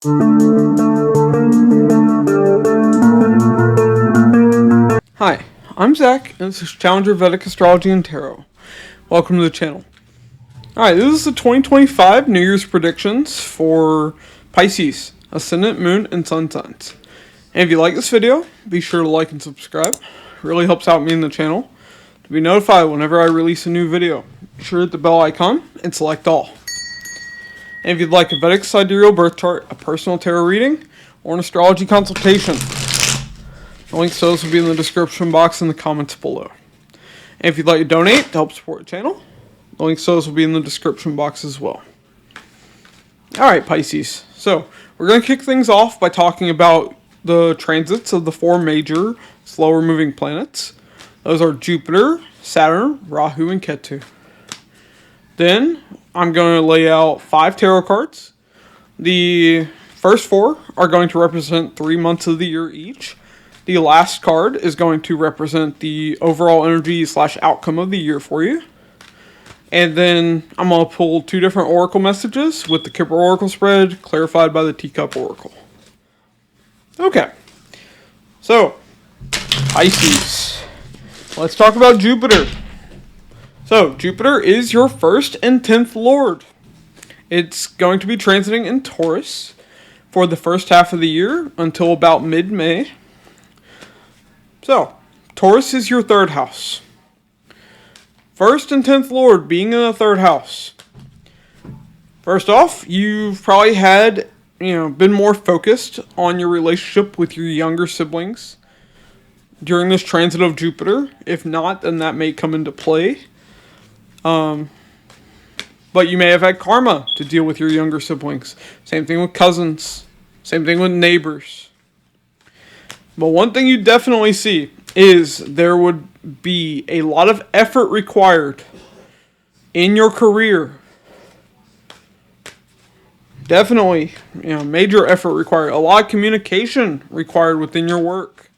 Hi, I'm Zach, and this is Challenger Vedic Astrology and Tarot. Welcome to the channel. Alright, this is the 2025 New Year's predictions for Pisces, Ascendant, Moon, and Sun signs. And if you like this video, be sure to like and subscribe. It really helps out me and the channel to be notified whenever I release a new video. Be sure to hit the bell icon and select all. And if you'd like a Vedic Sidereal birth chart, a personal tarot reading, or an astrology consultation, the links to those will be in the description box and the comments below. And if you'd like to donate to help support the channel, the links to those will be in the description box as well. Alright, Pisces. So, we're going to kick things off by talking about the transits of the four major slower moving planets. Those are Jupiter, Saturn, Rahu, and Ketu. Then, I'm going to lay out 5 tarot cards. The first 4 are going to represent 3 months of the year each. The last card is going to represent the overall energy / outcome of the year for you. And then I'm going to pull 2 different oracle messages with the Kipper Oracle spread clarified by the Teacup Oracle. Okay. So, Pisces. Let's talk about Jupiter. So, Jupiter is your 1st and 10th lord. It's going to be transiting in Taurus for the first half of the year until about mid-May. So, Taurus is your 3rd house. 1st and 10th lord being in the 3rd house. First off, you've probably had, been more focused on your relationship with your younger siblings during this transit of Jupiter. If not, then that may come into play. But you may have had karma to deal with your younger siblings. Same thing with cousins. Same thing with neighbors. But one thing you definitely see is there would be a lot of effort required in your career. Definitely, major effort required. A lot of communication required within your work.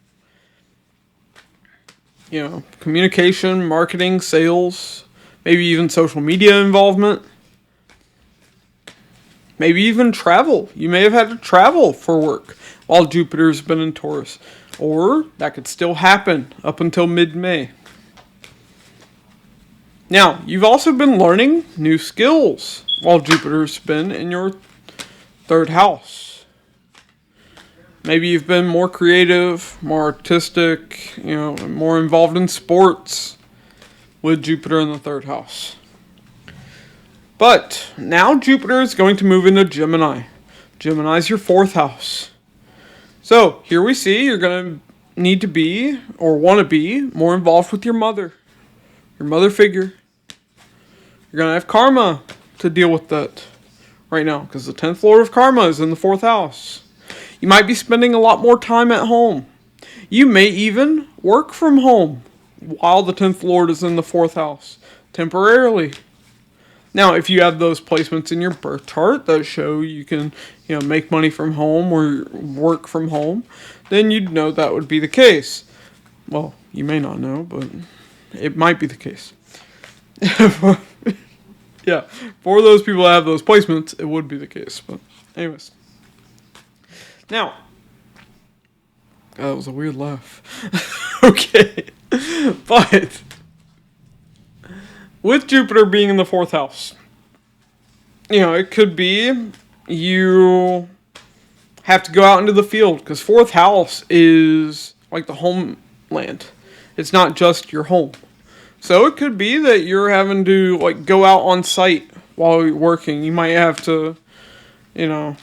Communication, marketing, sales, maybe even social media involvement. Maybe even travel. You may have had to travel for work while Jupiter's been in Taurus. Or that could still happen up until mid-May. Now, you've also been learning new skills while Jupiter's been in your 3rd house. Maybe you've been more creative, more artistic, more involved in sports with Jupiter in the 3rd house. But now Jupiter is going to move into Gemini. Gemini's your 4th house. So here we see you're going to need to be, or want to be, more involved with your mother figure. You're going to have karma to deal with that right now, because the 10th lord of karma is in the 4th house. You might be spending a lot more time at home. You may even work from home while the 10th lord is in the 4th house, temporarily. Now, if you have those placements in your birth chart that show you can, make money from home or work from home, then you'd know that would be the case. Well, you may not know, but it might be the case. Yeah, for those people that have those placements, it would be the case. But anyways. Now, that was a weird laugh. Okay. But with Jupiter being in the 4th house, it could be you have to go out into the field, because 4th house is like the homeland. It's not just your home. So it could be that you're having to go out on site while you're working. You might have to, I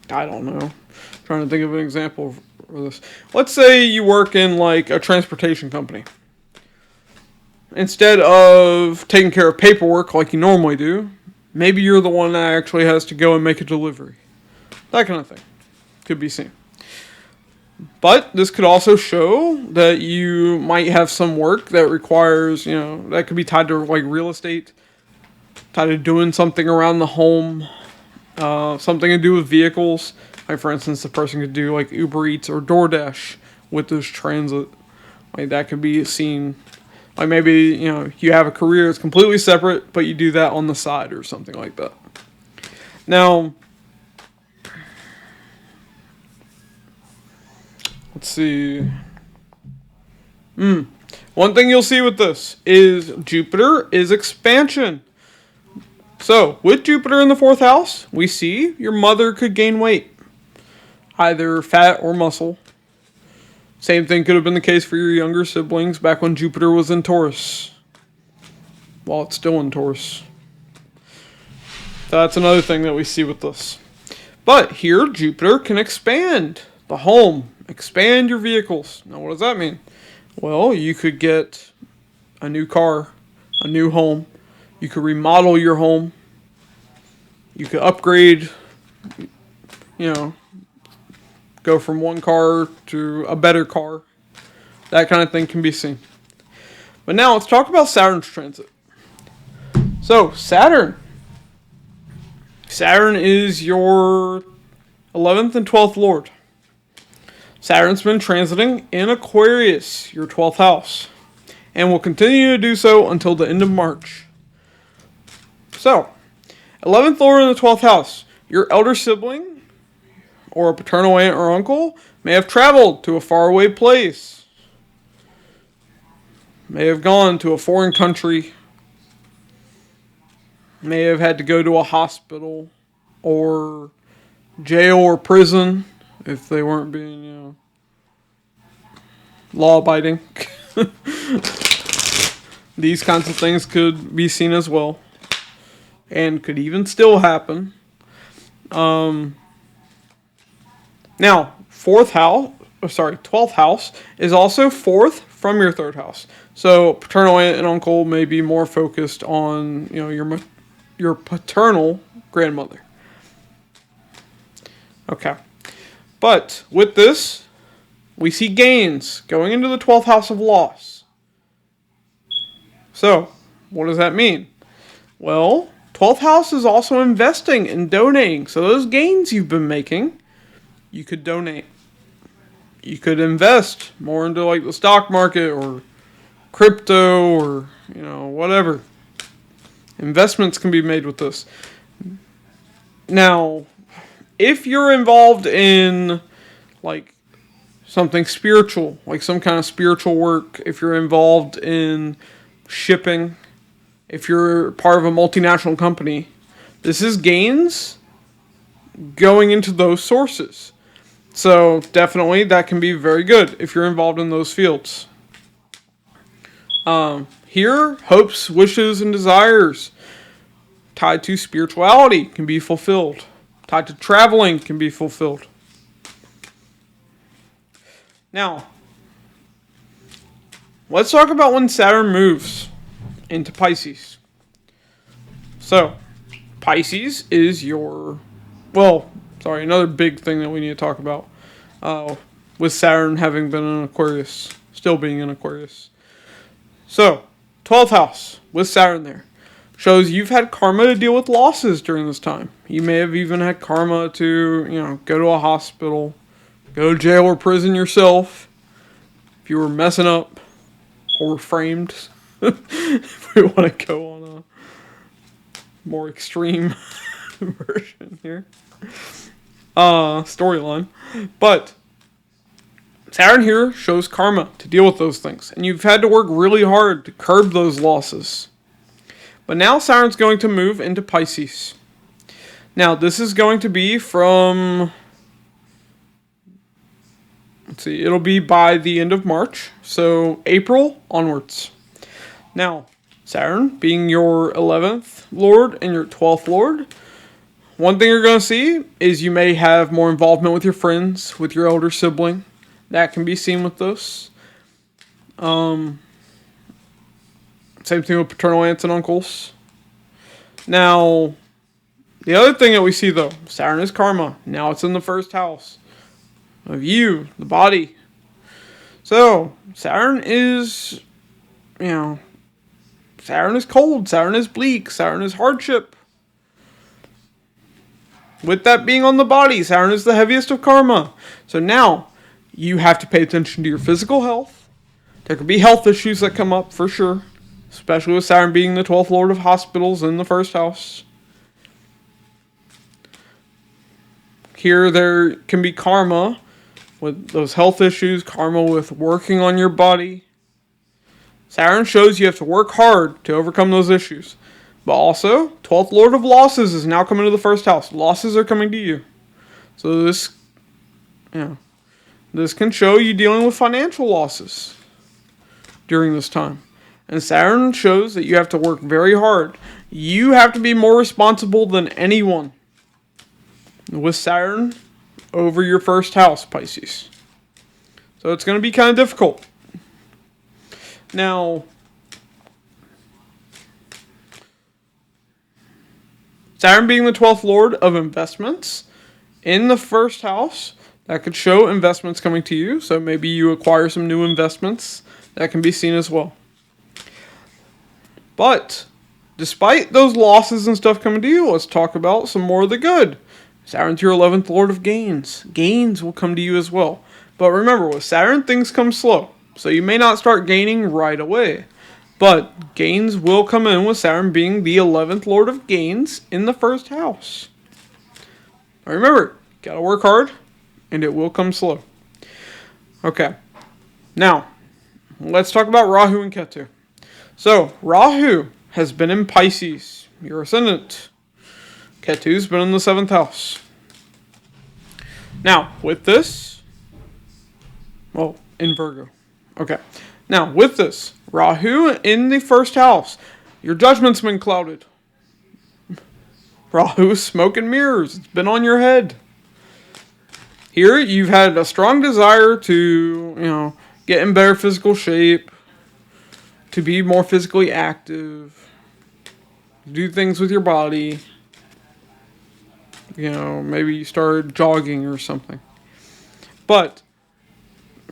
don't know. I'm trying to think of an example for this. Let's say you work in a transportation company. Instead of taking care of paperwork like you normally do, maybe you're the one that actually has to go and make a delivery. That kind of thing could be seen. But this could also show that you might have some work that requires, that could be tied to real estate, tied to doing something around the home, something to do with vehicles. For instance, the person could do Uber Eats or DoorDash with this transit. That could be seen. Maybe, you have a career that's completely separate, but you do that on the side or something like that. Now, Let's see. One thing you'll see with this is Jupiter is expansion. So, with Jupiter in the 4th house, we see your mother could gain weight. Either fat or muscle. Same thing could have been the case for your younger siblings back when Jupiter was in Taurus. While it's still in Taurus. That's another thing that we see with this. But here, Jupiter can expand the home. Expand your vehicles. Now, what does that mean? Well, you could get a new car, a new home. You could remodel your home. You could upgrade, go from one car to a better car. That kind of thing can be seen. But now let's talk about Saturn's transit. So, Saturn. Saturn is your 11th and 12th lord. Saturn's been transiting in Aquarius, your 12th house, and will continue to do so until the end of March. So, 11th lord in the 12th house. Your elder sibling or a paternal aunt or uncle may have traveled to a faraway place. May have gone to a foreign country. May have had to go to a hospital or jail or prison if they weren't being, law-abiding. These kinds of things could be seen as well. And could even still happen. Now, 12th house is also 4th from your 3rd house. So paternal aunt and uncle may be more focused on, your paternal grandmother. Okay. But with this, we see gains going into the 12th house of loss. So, what does that mean? Well, 12th house is also investing and donating. So those gains you've been making, you could donate. You could invest more into like the stock market or crypto or, whatever. Investments can be made with this. Now, if you're involved in like something spiritual, like some kind of spiritual work, if you're involved in shipping, if you're part of a multinational company, this is gains going into those sources. So definitely that can be very good if you're involved in those fields. Here, hopes, wishes, and desires tied to spirituality can be fulfilled. Tied to traveling can be fulfilled. Now, let's talk about when Saturn moves into Pisces. So, Pisces is another big thing that we need to talk about. With Saturn having been in Aquarius, still being in Aquarius. So, 12th house with Saturn there shows you've had karma to deal with losses during this time. You may have even had karma to, go to a hospital, go to jail or prison yourself if you were messing up or framed. If we want to go on a more extreme version here. Storyline. But Saturn here shows karma to deal with those things. And you've had to work really hard to curb those losses. But now Saturn's going to move into Pisces. Now, this is going to be from... it'll be by the end of March. So, April onwards. Now, Saturn being your 11th lord and your 12th lord, one thing you're going to see is you may have more involvement with your friends, with your elder sibling. That can be seen with this. Same thing with paternal aunts and uncles. Now, the other thing that we see though, Saturn is karma. Now it's in the 1st house of you, the body. So, Saturn is, Saturn is cold, Saturn is bleak, Saturn is hardship. With that being on the body, Saturn is the heaviest of karma. So now, you have to pay attention to your physical health. There could be health issues that come up for sure. Especially with Saturn being the 12th lord of hospitals in the 1st house. Here there can be karma with those health issues, karma with working on your body. Saturn shows you have to work hard to overcome those issues. But also, 12th Lord of Losses is now coming to the first house. Losses are coming to you. So this can show you dealing with financial losses during this time. And Saturn shows that you have to work very hard. You have to be more responsible than anyone with Saturn over your first house, Pisces. So it's going to be kind of difficult. Now, Saturn being the 12th Lord of investments in the first house, that could show investments coming to you. So maybe you acquire some new investments. That can be seen as well. But despite those losses and stuff coming to you, let's talk about some more of the good. Saturn's your 11th Lord of gains. Gains will come to you as well. But remember, with Saturn, things come slow. So you may not start gaining right away. But gains will come in with Saturn being the 11th Lord of gains in the first house. Now remember, gotta work hard, and it will come slow. Okay. Now, let's talk about Rahu and Ketu. So, Rahu has been in Pisces, your ascendant. Ketu's been in the 7th house. Now, with this, in Virgo. Okay. Now, with this, Rahu in the first house, your judgment's been clouded. Rahu is smoke and mirrors. It's been on your head. Here, you've had a strong desire to, get in better physical shape, to be more physically active, do things with your body. Maybe you started jogging or something. But,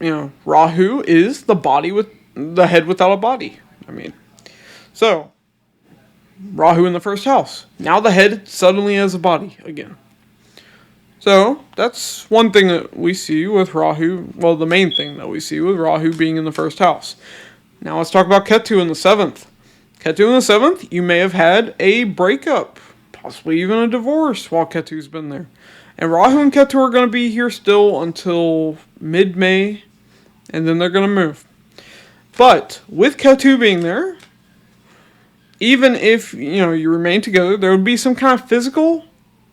Rahu is the body with the head without a body. So, Rahu in the first house. Now the head suddenly has a body again. So, that's one thing that we see with Rahu. Well, the main thing that we see with Rahu being in the first house. Now let's talk about Ketu in the 7th. Ketu in the 7th, you may have had a breakup. Possibly even a divorce while Ketu's been there. And Rahu and Ketu are going to be here still until mid-May. And then they're going to move. But with Ketu being there, even if you remain together, there would be some kind of physical,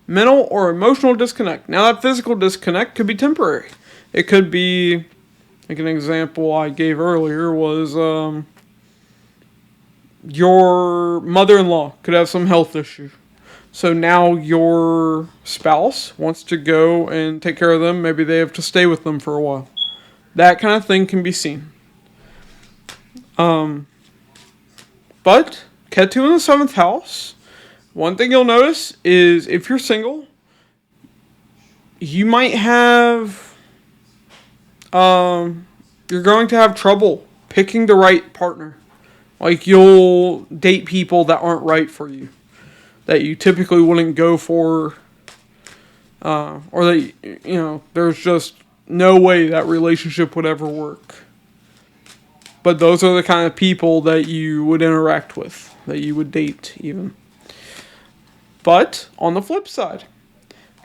mental, or emotional disconnect. Now that physical disconnect could be temporary. It could be, like an example I gave earlier was your mother-in-law could have some health issue. So now your spouse wants to go and take care of them. Maybe they have to stay with them for a while. That kind of thing can be seen. But Ketu in the 7th house, one thing you'll notice is if you're single, you might have, you're going to have trouble picking the right partner. Like you'll date people that aren't right for you, that you typically wouldn't go for, or that, there's just no way that relationship would ever work. But those are the kind of people that you would interact with, that you would date even. But on the flip side,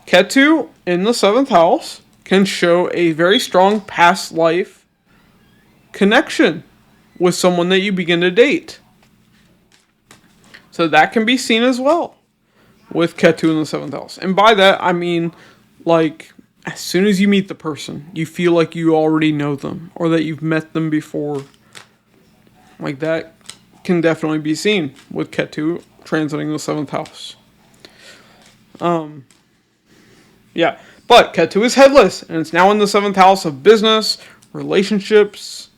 Ketu in the 7th house can show a very strong past life connection with someone that you begin to date. So that can be seen as well with Ketu in the 7th house. And by that, I mean, like, as soon as you meet the person, you feel like you already know them or that you've met them before. Like that can definitely be seen with Ketu transiting the 7th house. But Ketu is headless, and it's now in the 7th house of business, relationships,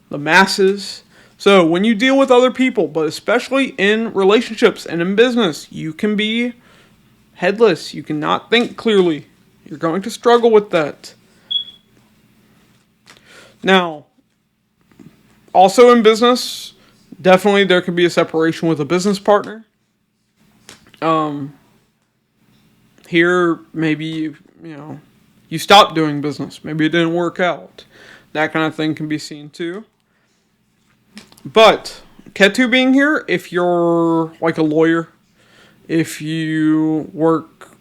the masses. So when you deal with other people, but especially in relationships and in business, you can be headless. You cannot think clearly. You're going to struggle with that. Now, also in business, definitely there could be a separation with a business partner. Here, maybe, you stopped doing business. Maybe it didn't work out. That kind of thing can be seen too. But Ketu being here, if you're like a lawyer, if you work,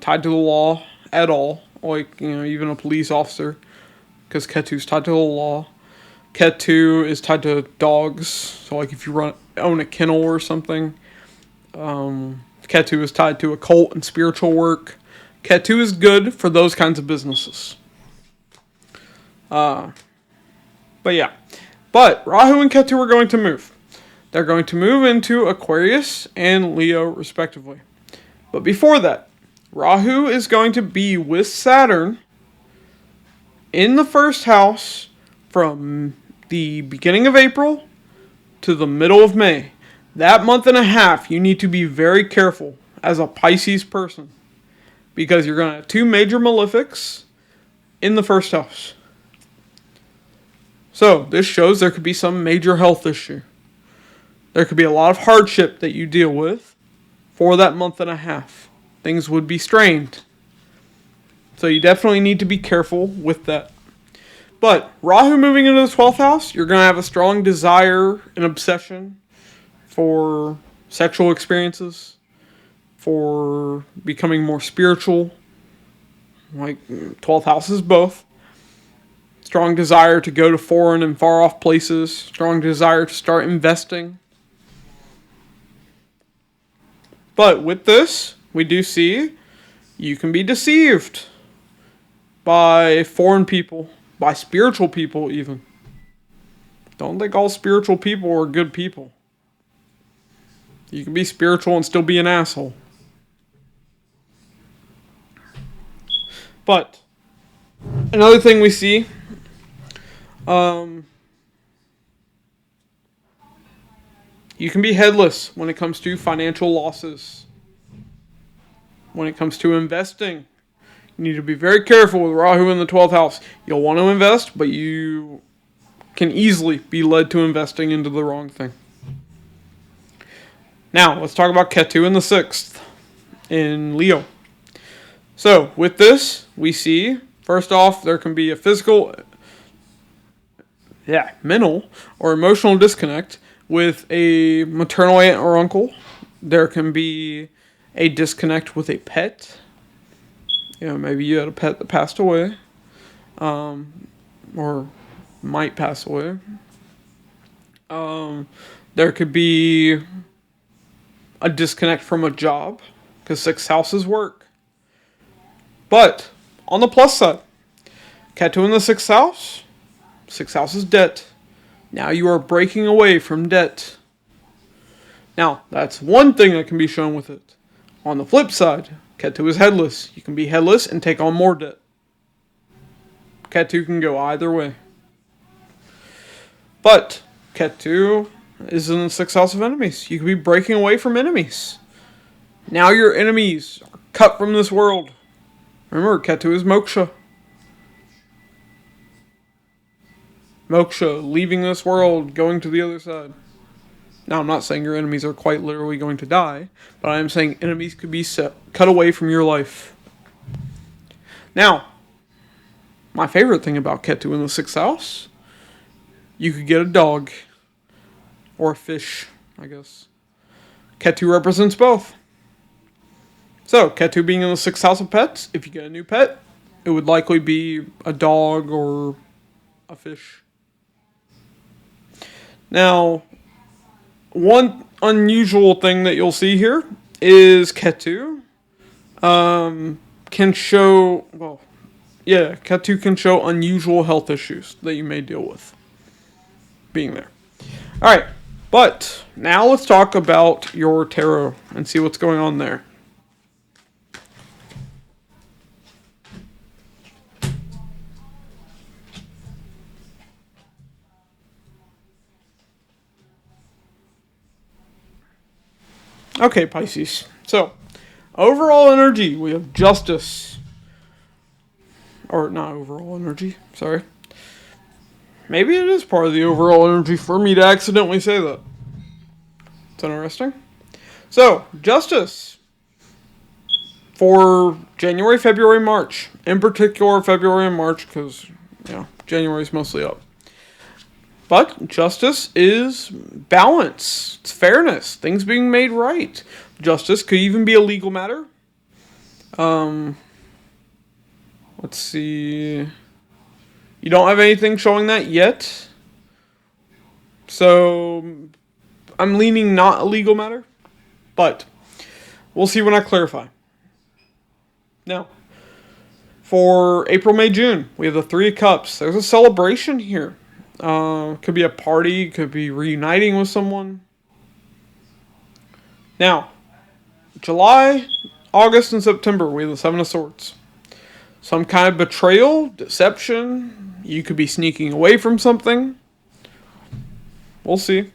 tied to the law at all, like, even a police officer, because Ketu is tied to the law. Ketu is tied to dogs, so like if you own a kennel or something. Ketu is tied to occult and spiritual work. Ketu is good for those kinds of businesses. But Rahu and Ketu are going to move. They're going to move into Aquarius and Leo, respectively. But before that, Rahu is going to be with Saturn in the first house from the beginning of April to the middle of May. That month and a half, you need to be very careful as a Pisces person, because you're going to have two major malefics in the first house. So, this shows there could be some major health issue. There could be a lot of hardship that you deal with for that month and a half. Things would be strained. So you definitely need to be careful with that. But Rahu moving into the 12th house, you're going to have a strong desire and obsession for sexual experiences, for becoming more spiritual. Like 12th house is both. Strong desire to go to foreign and far off places. Strong desire to start investing. But with this, we do see you can be deceived by foreign people, by spiritual people even. Don't think all spiritual people are good people. You can be spiritual and still be an asshole. But another thing we see, you can be headless when it comes to financial losses. When it comes to investing, you need to be very careful with Rahu in the 12th house. You'll want to invest, but you can easily be led to investing into the wrong thing. Now, let's talk about Ketu in the 6th in Leo. So, with this, we see, first off, there can be a physical, mental, or emotional disconnect with a maternal aunt or uncle. There can be a disconnect with a pet. Maybe you had a pet that passed away, or might pass away. There could be a disconnect from a job, because 6th house is work. But on the plus side, Ketu in the 6th house. 6th house is debt. Now you are breaking away from debt. Now, that's one thing that can be shown with it. On the flip side, Ketu is headless. You can be headless and take on more debt. Ketu can go either way. But Ketu is in the 6th house of enemies. You could be breaking away from enemies. Now your enemies are cut from this world. Remember, Ketu is moksha. Moksha, leaving this world, going to the other side. Now, I'm not saying your enemies are quite literally going to die, but I am saying enemies could be cut away from your life. Now, my favorite thing about Ketu in the 6th house, you could get a dog. Or a fish, I guess. Ketu represents both. So, Ketu being in the 6th house of pets, if you get a new pet, it would likely be a dog or a fish. Now, one unusual thing that you'll see here is Ketu can show, Ketu can show unusual health issues that you may deal with being there. Alright, but now let's talk about your tarot and see what's going on there. Okay, Pisces. So, overall energy, we have justice. Or not overall energy, sorry. Maybe it is part of the overall energy for me to accidentally say that. It's interesting. So, justice. For January, February, March. In particular, February and March, because, January's mostly up. But justice is balance. It's fairness. Things being made right. Justice could even be a legal matter. Let's see. You don't have anything showing that yet. So I'm leaning not a legal matter. But we'll see when I clarify. Now, for April, May, June, we have the Three of Cups. There's a celebration here. Could be a party. Could be reuniting with someone. Now, July, August, and September, we have the Seven of Swords. Some kind of betrayal, deception. You could be sneaking away from something. We'll see.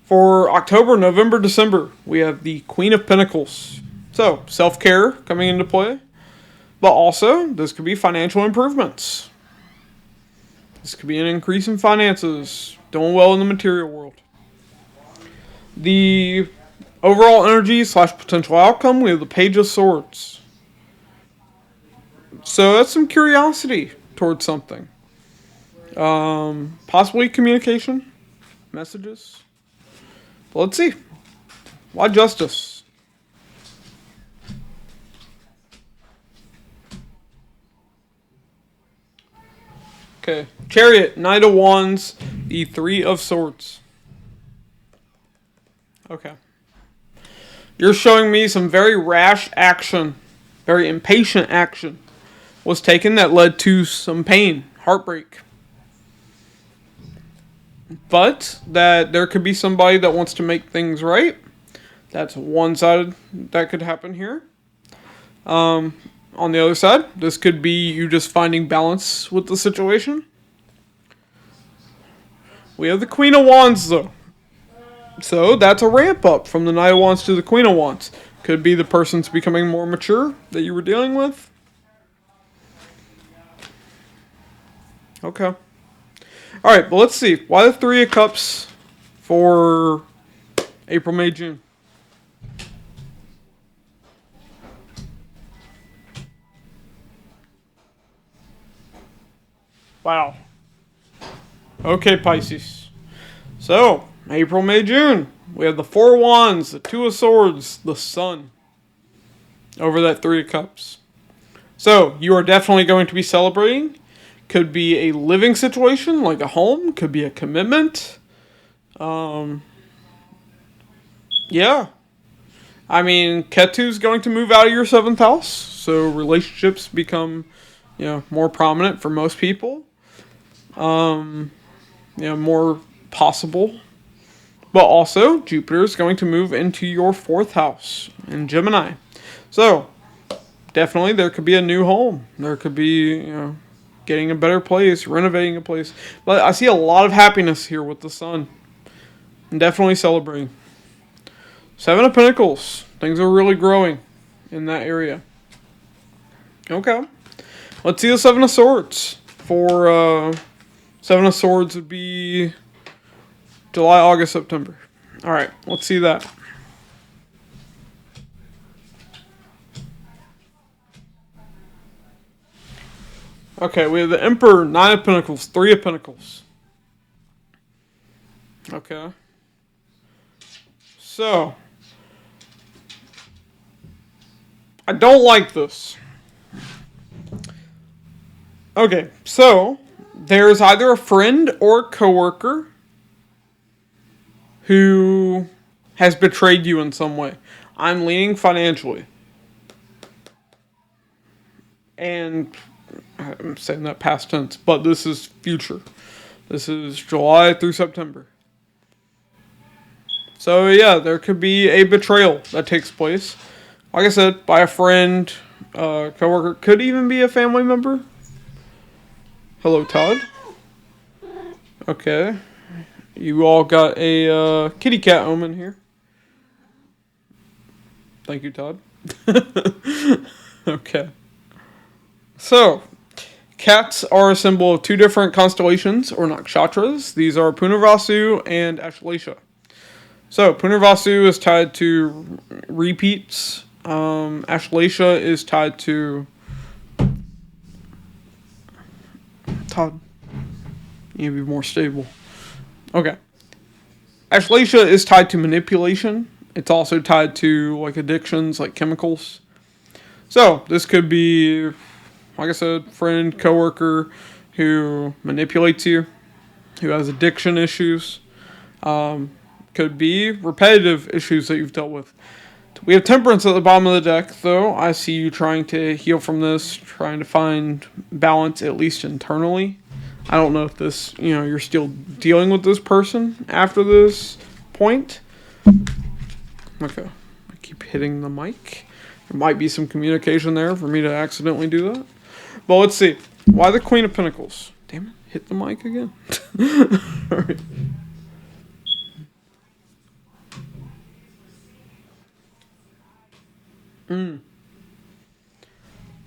For October, November, December, we have the Queen of Pentacles. So, self-care coming into play. But also, this could be financial improvements. This could be an increase in finances. Doing well in the material world. The overall energy / potential outcome, we have the Page of Swords. So that's some curiosity towards something. Possibly communication. Messages. But let's see. Why Justice? Okay. Chariot, Knight of Wands, the Three of Swords. Okay. You're showing me some very rash action, very impatient action was taken that led to some pain, heartbreak. But that there could be somebody that wants to make things right. That's one side that could happen here. On the other side, this could be you just finding balance with the situation. We have the Queen of Wands, though. So that's a ramp up from the Knight of Wands to the Queen of Wands. Could be the person's becoming more mature that you were dealing with. Okay. Alright, but let's see. Why the Three of Cups for April, May, June? Wow. Okay, Pisces. So, April, May, June. We have the Four of Wands, the Two of Swords, the Sun. Over that Three of Cups. So, you are definitely going to be celebrating. Could be a living situation, like a home. Could be a commitment. Yeah. I mean, Ketu's going to move out of your 7th house. So, relationships become, more prominent for most people. More possible. But also, Jupiter is going to move into your 4th house in Gemini. So, definitely there could be a new home. There could be, getting a better place, renovating a place. But I see a lot of happiness here with the Sun. And definitely celebrating. 7 of Pentacles. Things are really growing in that area. Okay. Let's see the 7 of Swords. For 7 of Swords would be July, August, September. Alright, let's see that. Okay, we have the Emperor, 9 of Pentacles, 3 of Pentacles. Okay. So, I don't like this. Okay, so, there's either a friend or a coworker who has betrayed you in some way. I'm leaning financially. And I'm saying that past tense, but this is future. This is July through September. So yeah, there could be a betrayal that takes place. Like I said, by a friend, coworker, could even be a family member. Hello, Todd. Okay. You all got a kitty cat omen here. Thank you, Todd. Okay. So, cats are a symbol of 2 different constellations, or nakshatras. These are Punarvasu and Ashlesha. So, Punarvasu is tied to repeats. Ashlesha is tied to... Todd, you need to be more stable. Okay. Ashlesha is tied to manipulation. It's also tied to, like, addictions, like chemicals. So this could be, like I said, friend, coworker who manipulates you, who has addiction issues. Could be repetitive issues that you've dealt with. We have Temperance at the bottom of the deck, though. I see you trying to heal from this, trying to find balance, at least internally. I don't know if this, you're still dealing with this person after this point. Okay. I keep hitting the mic. There might be some communication there for me to accidentally do that. But let's see. Why the Queen of Pentacles? Damn it. Hit the mic again. All right.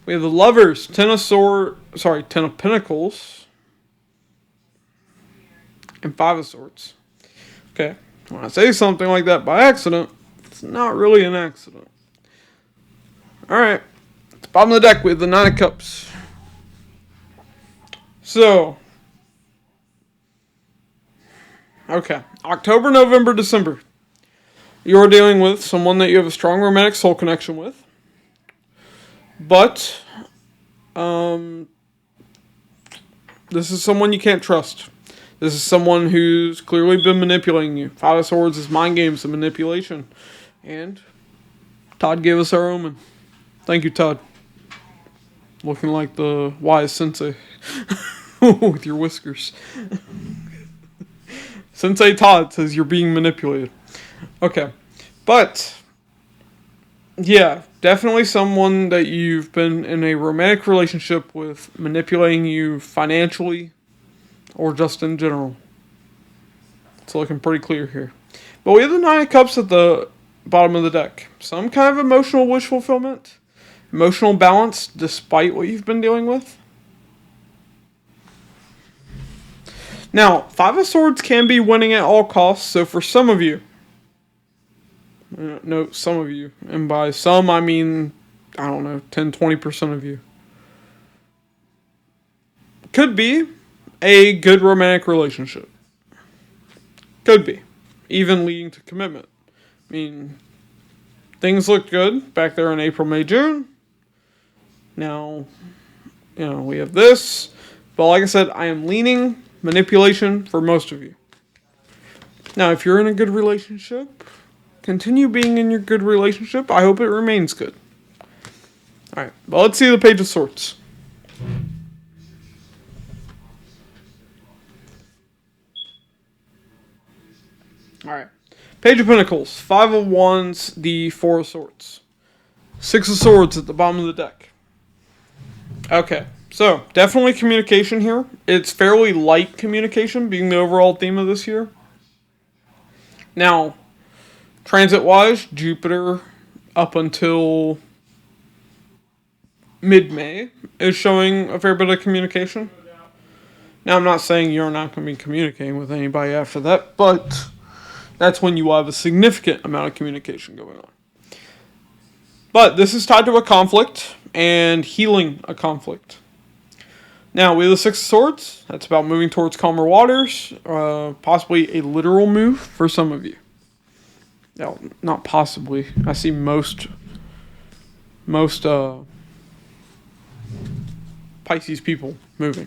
We have the Lovers, Ten of Pentacles, and Five of Swords. Okay, when I say something like that by accident, it's not really an accident. Alright, at the bottom of the deck we have the Nine of Cups. So, okay, October, November, December. You're dealing with someone that you have a strong romantic soul connection with. But, this is someone you can't trust. This is someone who's clearly been manipulating you. Five of Swords is mind games and manipulation. And Todd gave us our omen. Thank you, Todd. Looking like the wise sensei. With your whiskers. Sensei Todd says you're being manipulated. Okay. But, yeah, definitely someone that you've been in a romantic relationship with, manipulating you financially or just in general. It's looking pretty clear here. But we have the Nine of Cups at the bottom of the deck. Some kind of emotional wish fulfillment, emotional balance despite what you've been dealing with. Now, Five of Swords can be winning at all costs, so for some of you, no, some of you, and by some I mean, I don't know, 10-20% of you, could be a good romantic relationship. Could be. Even leading to commitment. I mean, things look good back there in April, May, June. Now, we have this. But like I said, I am leaning manipulation for most of you. Now, if you're in a good relationship, continue being in your good relationship. I hope it remains good. Alright, well, let's see the Page of Swords. Alright. Page of Pentacles, Five of Wands, the Four of Swords. Six of Swords at the bottom of the deck. Okay, so definitely communication here. It's fairly light communication, being the overall theme of this year. Now, transit-wise, Jupiter up until mid-May is showing a fair bit of communication. Now, I'm not saying you're not going to be communicating with anybody after that, but that's when you will have a significant amount of communication going on. But this is tied to a conflict and healing a conflict. Now, we have the Six of Swords. That's about moving towards calmer waters. Possibly a literal move for some of you. No, not possibly. I see most Pisces people moving.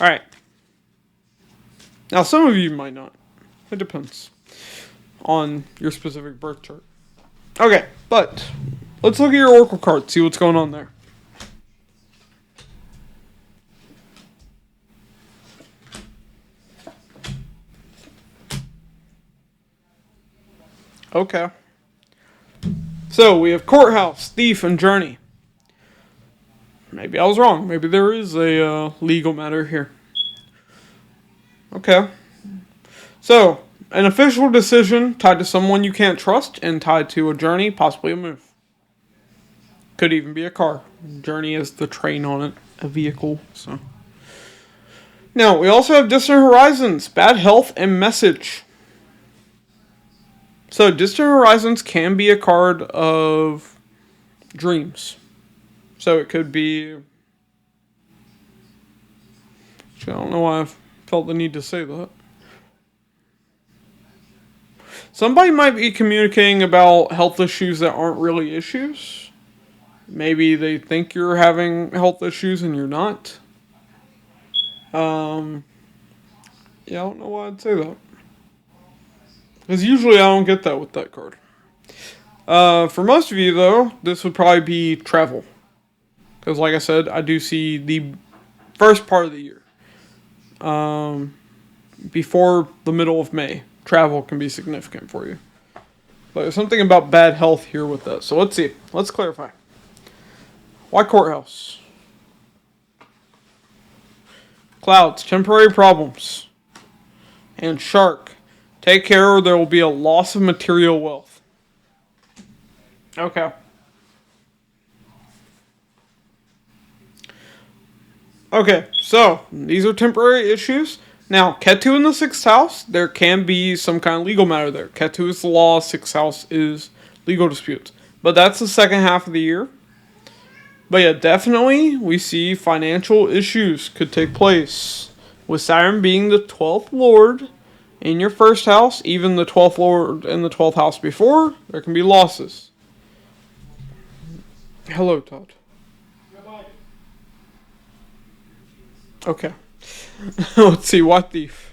Alright. Now, some of you might not. It depends on your specific birth chart. Okay, but let's look at your oracle card, see what's going on there. Okay. So, we have Courthouse, Thief, and Journey. Maybe I was wrong. Maybe there is a legal matter here. Okay. So, an official decision tied to someone you can't trust and tied to a journey, possibly a move. Could even be a car. Journey is the train on it, a vehicle. So, now, we also have Distant Horizons, Bad Health, and Message. So, Distant Horizons can be a card of dreams. So, it could be... I don't know why I felt the need to say that. Somebody might be communicating about health issues that aren't really issues. Maybe they think you're having health issues and you're not. Yeah, I don't know why I'd say that. Because usually I don't get that with that card. For most of you, though, this would probably be travel. Because, like I said, I do see the first part of the year. Before the middle of May, travel can be significant for you. But there's something about bad health here with that. So let's see. Let's clarify. Why courthouse? Clouds, temporary problems. And shark, take care or there will be a loss of material wealth. Okay. Okay, so these are temporary issues. Now, Ketu in the 6th house, there can be some kind of legal matter there. Ketu is the law, 6th house is legal disputes. But that's the second half of the year. But yeah, definitely we see financial issues could take place. With Saturn being the 12th lord in your 1st house, even the 12th lord in the 12th house before, there can be losses. Hello, Todd. Okay. Let's see, what thief?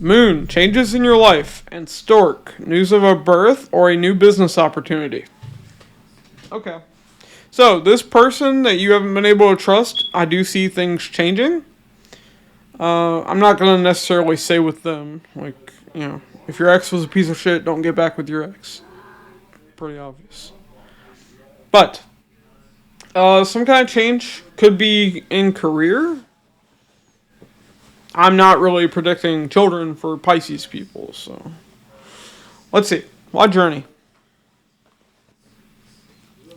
Moon, changes in your life. And stork, news of a birth or a new business opportunity. Okay. So, this person that you haven't been able to trust, I do see things changing. I'm not going to necessarily say with them, like, if your ex was a piece of shit, don't get back with your ex. Pretty obvious. But, some kind of change could be in career. I'm not really predicting children for Pisces people, so. Let's see. Why journey?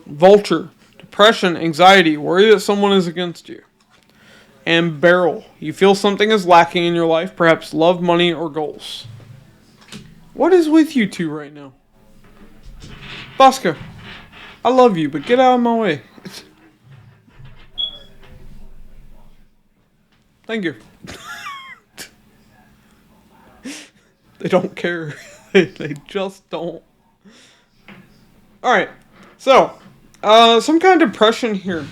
Vulture. Depression, anxiety, worry that someone is against you. And barrel. You feel something is lacking in your life, perhaps love, money, or goals. What is with you two right now? Bosco, I love you, but get out of my way. Thank you. They don't care. They just don't. Alright, so, some kind of depression here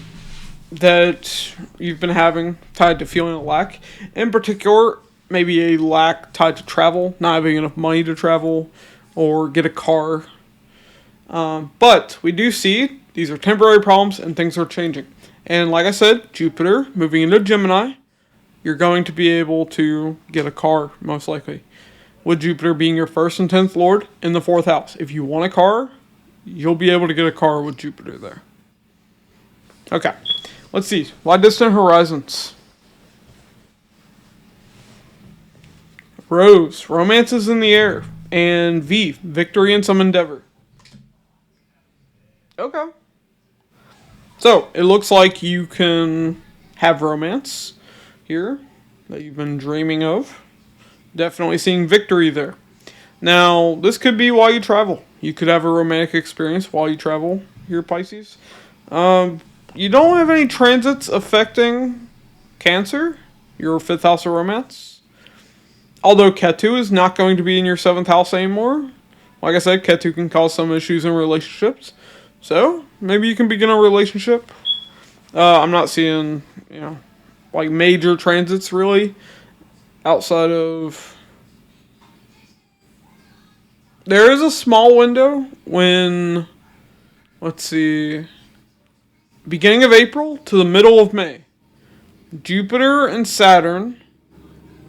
that you've been having tied to feeling a lack. In particular, maybe a lack tied to travel, not having enough money to travel or get a car. But we do see these are temporary problems and things are changing. And like I said, Jupiter moving into Gemini, you're going to be able to get a car, most likely. With Jupiter being your 1st and 10th lord in the 4th house. If you want a car, you'll be able to get a car with Jupiter there. Okay, let's see. Why distant horizons? Rose, romance is in the air. And V, victory in some endeavor. Okay. So, it looks like you can have romance here that you've been dreaming of. Definitely seeing victory there. Now, this could be while you travel. You could have a romantic experience while you travel here, Pisces. You don't have any transits affecting Cancer, your 5th house of romance. Although Ketu is not going to be in your 7th house anymore. Like I said, Ketu can cause some issues in relationships. So, maybe you can begin a relationship. I'm not seeing, like major transits really. Outside of... There is a small window when... Let's see... Beginning of April to the middle of May. Jupiter and Saturn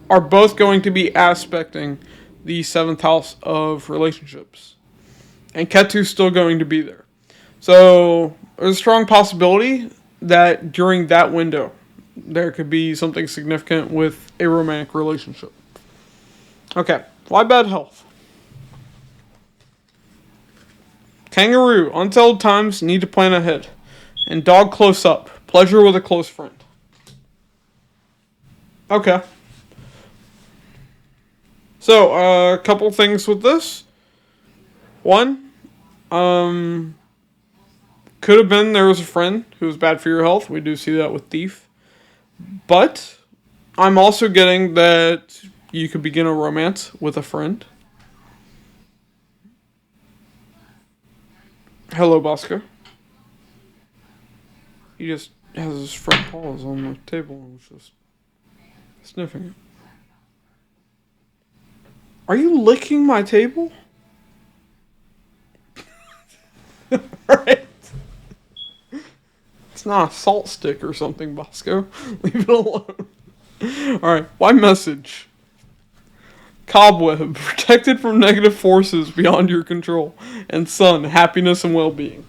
are both going to be aspecting the 7th house of relationships. And Ketu's still going to be there. So, there's a strong possibility that during that window, there could be something significant with a romantic relationship. Okay, why bad health? Kangaroo, unsettled times, need to plan ahead. And dog close up, pleasure with a close friend. Okay. So, a couple things with this. One, could have been there was a friend who was bad for your health. We do see that with Thief. But I'm also getting that you could begin a romance with a friend. Hello, Bosco. He just has his front paws on the table and is just sniffing it. Are you licking my table? Right. It's not a salt stick or something, Bosco. Leave it alone. Alright, why message? Cobweb, protected from negative forces beyond your control. And sun, happiness and well-being.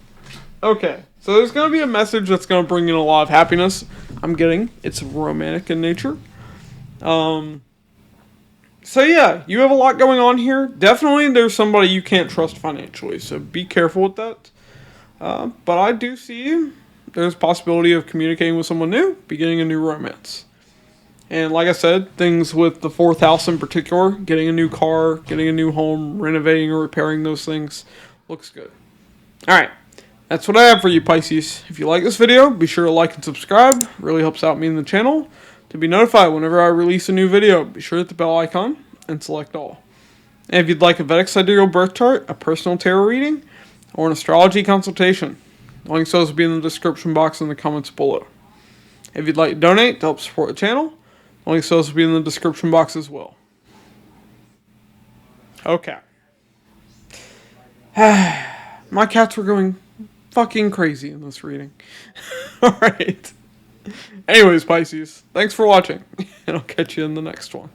Okay, so there's going to be a message that's going to bring in a lot of happiness. I'm getting it's romantic in nature. So yeah, you have a lot going on here. Definitely there's somebody you can't trust financially, so be careful with that. But I do see there's a possibility of communicating with someone new, beginning a new romance. And like I said, things with the fourth house in particular, getting a new car, getting a new home, renovating or repairing those things, looks good. Alright, that's what I have for you, Pisces. If you like this video, be sure to like and subscribe. It really helps out me and the channel. To be notified whenever I release a new video, be sure to hit the bell icon and select all. And if you'd like a Vedic Sidereal birth chart, a personal tarot reading, or an astrology consultation, links to those will be in the description box in the comments below. If you'd like to donate to help support the channel, links to those will be in the description box as well. Okay. My cats were going fucking crazy in this reading. Alright. Anyways, Pisces, thanks for watching, and I'll catch you in the next one.